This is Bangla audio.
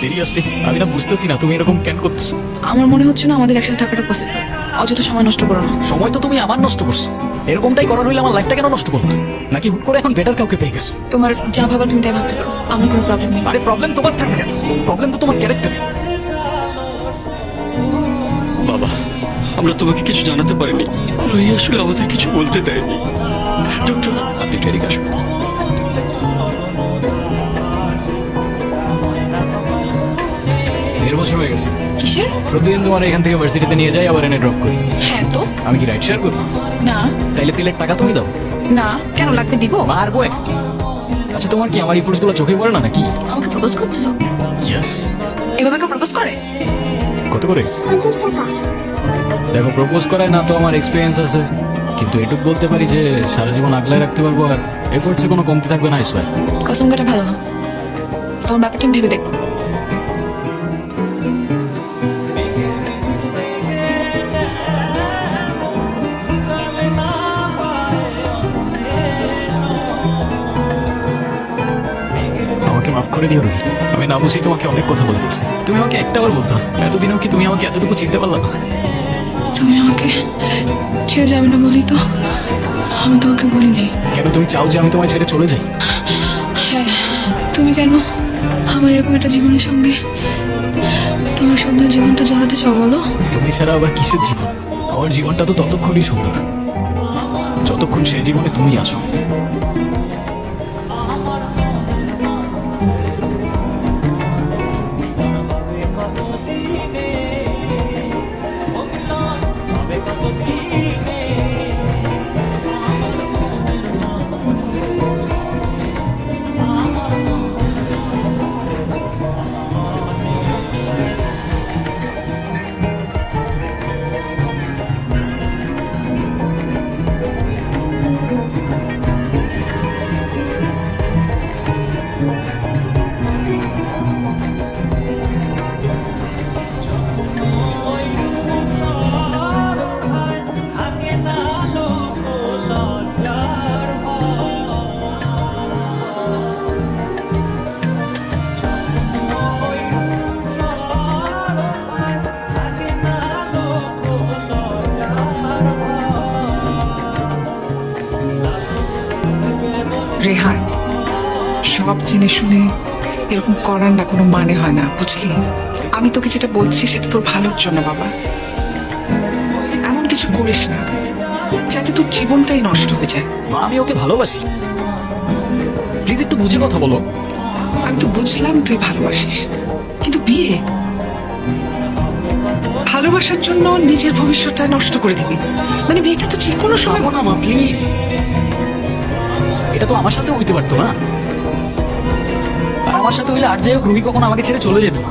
সিরিয়াসলি আমি না বুঝতেছি না তুমি এরকম কেন করছো। আমার মনে হচ্ছে না আমাদের একসাথে থাকাটা পসিবল। অযথা সময় নষ্ট করো না। সময় তো তুমি আমার নষ্ট করছো, এরকমটাই করার হইলে আমার লাইফটা কেন নষ্ট করবো? নাকি হুট করে এখন বেটার কাউকে পেয়ে গেছো? তোমার যা ভাবার তুমি তাই ভাবতে পারো, আমার কোনো প্রবলেম নেই। আরে প্রবলেম তোমার থাকবে কেন? প্রবলেম তো তোমার ক্যারেক্টার। বাবা, আমরা তোমাকে কিছু জানাতে পারিনি। রুহি আসলে আমাদের কিছু বলতে দেয়নি। ডক্টর, একটু এদিকে আসো। দেড় বছর হয়ে গেছে কিসের? প্রতিদিন তোমার এখান থেকে ভার্সিটিতে নিয়ে যাই, আবার এনে ড্রপ করি। হ্যাঁ তো। আমি কি রাইড শেয়ার করি? না তাইলে তেলের টাকা তুমি দাও। না, কেন লাগবে? দিব। মারবো একটা। আচ্ছা তোমার কি আমার ইফোর্টস গুলো চোখে পড়ে না নাকি? আমাকে প্রপোজ করছো? ইয়েস। এভাবে কেউ প্রপোজ করে? কত করে? 50 টাকা। দেখো প্রপোজ করায় না তো আমার এক্সপিরিয়েন্স আছে, কিন্তু এটুকু বলতে পারি যে সারা জীবন আগলায় রাখতে পারবো, আর এফোর্টসে কোনো কমতি থাকবে না। আইসওয়ার। কসম কাটা ভালো না, তোমার ব্যাপারটা আমি ভেবে দেখবো। আমাকে মাফ করে দিও রুহি, আমি না বুঝেই তোমাকে অনেক কথা বলে ফেলছি। তুমি আমাকে একটাবার বলতো, এতদিনেও কি তুমি আমাকে এতটুকু চিনতে পারলা না? তুমি আমাকে ছেড়ে যাবে না বলি তো আমি তোমাকে বলিনি। কেন তুমি চাও যে আমি তোমায় ছেড়ে চলে যাই? হ্যাঁ, তুমি কেন আমার এরকম একটা জীবনের সঙ্গে তোমার সুন্দর জীবনটা জড়াতে চাও বলো? তুমি ছাড়া আবার কিসের জীবন? আমার জীবনটা তো ততক্ষণই সুন্দর যতক্ষণ সেই জীবনে তুমি আছো। রেহান, সব জেনে শুনে এরকম করার না কোনো মানে হয় না, বুঝলি? আমি তোকে যেটা বলছি সেটা তোর ভালোর জন্য বাবা। এমন কিছু করিস না যাতে তোর জীবনটাই নষ্ট হয়ে যায়। মা, আমি ওকে ভালোবাসি, প্লিজ একটু বুঝে কথা বলো। আমি তো বুঝলাম তুই ভালোবাসিস, কিন্তু বিয়ে ভালোবাসার জন্য নিজের ভবিষ্যৎটা নষ্ট করে দিবি? মানে বিয়েটা তো যে কোনো সময়। না মা, প্লিজ, এটা তো আমার সাথে হইতে পারতো না। আর আমার সাথে হইলে আর যাই হোক রুহি কখনো আমাকে ছেড়ে চলে যেত না।